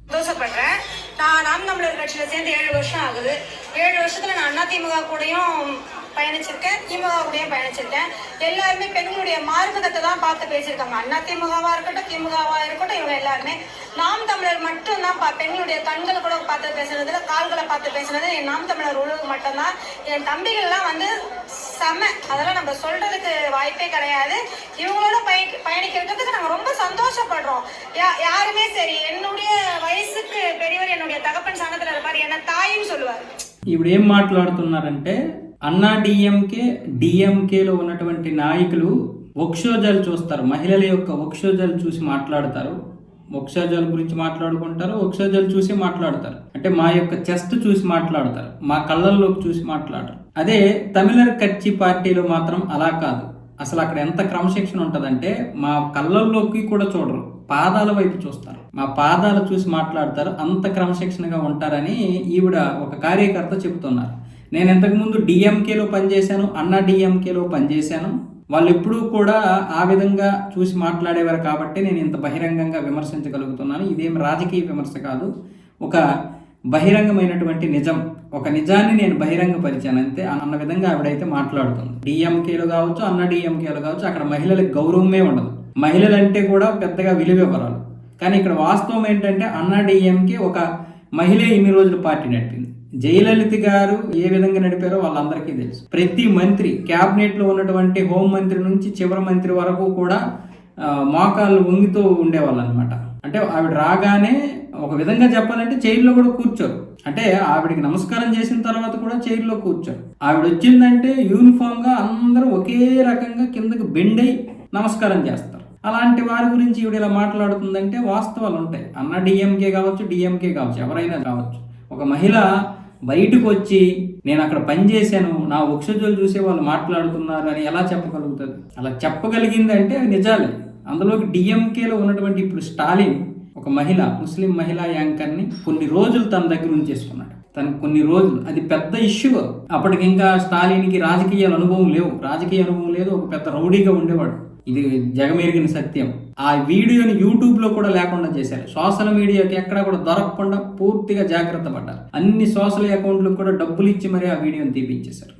சந்தோஷப்படுறேன். நான் நாம் தமிழர் கட்சியில சேர்ந்து 7 வருஷம் ஆகுது. 7 வருஷத்துல நான் அதிமுக கூடயும் பயணிச்சிருக்கேன், திமுக கூடயும் பயணிச்சிருக்கேன். எல்லாருமே பெண்களுடைய மார்க்கத்தை தான் பார்த்து பேசியிருக்காங்க. அதிமுகவா இருக்கட்டும், திமுகவா இருக்கட்டும், இவங்க எல்லாருமே. நாம் தமிழர் மட்டும் தான் பெண்களுடைய கண்களை கூட பார்த்து பேசுனதுல, கால்களை பார்த்து பேசுனது என் நாம் தமிழர் உழவு மட்டும்தான். என் தம்பிகள்லாம் வந்து செம்ம, அதெல்லாம் நம்ம சொல்றதுக்கு வாய்ப்பே கிடையாது. இவங்களோட பயணிக்கிறதுக்கு நாங்க ரொம்ப சந்தோஷப்படுறோம். யாருமே சரி, என்னுடைய వయసుக்கு பெரியவர் என்னுடைய தகப்பன் సంగతిలో இருப்பாరు, என்ன தாயின்னு சொல்லுவாరు. ఇప్పుడు ఏం మాట్లాడుతున్నారంటే అన్నా డిఎంకేలో ఉన్నటువంటి నాయకులు వక్షోజాలు చూస్తారు, మహిళల యొక్క వక్షోజాలు చూసి మాట్లాడతారు, వక్షోజాల గురించి మాట్లాడుకుంటారు, వక్షోజాలు చూసి మాట్లాడతారు. అంటే మా యొక్క చెస్ట్ చూసి మాట్లాడతారు, మా కళ్ళల్లోకి చూసి మాట్లాడరు. అదే తమిళర్ కచ్చి పార్టీలో మాత్రం అలా కాదు. అసలు అక్కడ ఎంత క్రమశిక్షణ ఉంటుందంటే మా కళ్ళల్లోకి కూడా చూడరు, పాదాల వైపు చూస్తారు, మా పాదాలు చూసి మాట్లాడతారు. అంత క్రమశిక్షణగా ఉంటారని ఈవిడ ఒక కార్యకర్త చెబుతున్నారు. నేను ఇంతకుముందు డిఎంకేలో పనిచేశాను, అన్నా డిఎంకేలో పనిచేశాను. వాళ్ళు ఎప్పుడూ కూడా ఆ విధంగా చూసి మాట్లాడేవారు కాబట్టి నేను ఇంత బహిరంగంగా విమర్శించగలుగుతున్నాను. ఇదేం రాజకీయ విమర్శ కాదు, ఒక బహిరంగమైనటువంటి నిజం, ఒక నిజాన్ని నేను బహిరంగపరిచాను అంతే అన్న విధంగా ఆవిడైతే మాట్లాడుతుంది. డిఎంకేలో కావచ్చు, అన్న డిఎంకేలో కావచ్చు, అక్కడ మహిళలకు గౌరవమే ఉండదు. మహిళలంటే కూడా పెద్దగా విలువ ఇవ్వరాలు. కానీ ఇక్కడ వాస్తవం ఏంటంటే అన్నా డిఎంకే ఒక మహిళే ఇన్ని రోజులు పార్టీ నడిపింది. జయలలిత గారు ఏ విధంగా నడిపారో వాళ్ళందరికీ తెలుసు. ప్రతి మంత్రి, క్యాబినెట్లో ఉన్నటువంటి హోంమంత్రి నుంచి చివరి మంత్రి వరకు కూడా మోకాళ్ళు వంగితో ఉండేవాళ్ళు అనమాట. అంటే ఆవిడ రాగానే ఒక విధంగా చెప్పాలంటే చైర్లో కూడా కూర్చోరు. అంటే ఆవిడికి నమస్కారం చేసిన తర్వాత కూడా చైర్లో కూర్చోరు. ఆవిడ వచ్చిందంటే యూనిఫామ్ గా అందరూ ఒకే రకంగా కిందకి బెండై నమస్కారం చేస్తారు. అలాంటి వారి గురించి ఈవిడ ఇలా మాట్లాడుతుందంటే వాస్తవాలు ఉంటాయి. అన్న డిఎంకే కావచ్చు, ఎవరైనా కావచ్చు. ఒక మహిళ బయటకు వచ్చి నేను అక్కడ పనిచేశాను, నా వక్షోజాలు చూసే వాళ్ళు మాట్లాడుతున్నారు అని ఎలా చెప్పగలుగుతుంది? అలా చెప్పగలిగింది అంటే నిజాలే. అందులోకి డిఎంకేలో ఉన్నటువంటి ఇప్పుడు స్టాలిన్ ఒక మహిళ, ముస్లిం మహిళా యాంకర్ని కొన్ని రోజులు తన దగ్గర ఉంచేసుకున్నాడు. తనకు కొన్ని రోజులు అది పెద్ద ఇష్యూ. అప్పటికి ఇంకా స్టాలిన్కి రాజకీయ అనుభవం లేదు, ఒక పెద్ద రౌడీగా ఉండేవాడు. ఇది జగమెరిగిన సత్యం. ఆ వీడియోని యూట్యూబ్లో కూడా లేకుండా చేశారు. సోషల్ మీడియాకి ఎక్కడ కూడా దొరకకుండా పూర్తిగా జాగ్రత్త పడ్డారు. అన్ని సోషల్ అకౌంట్లకు కూడా డబ్బులు ఇచ్చి మరీ ఆ వీడియోని తీపించేశారు.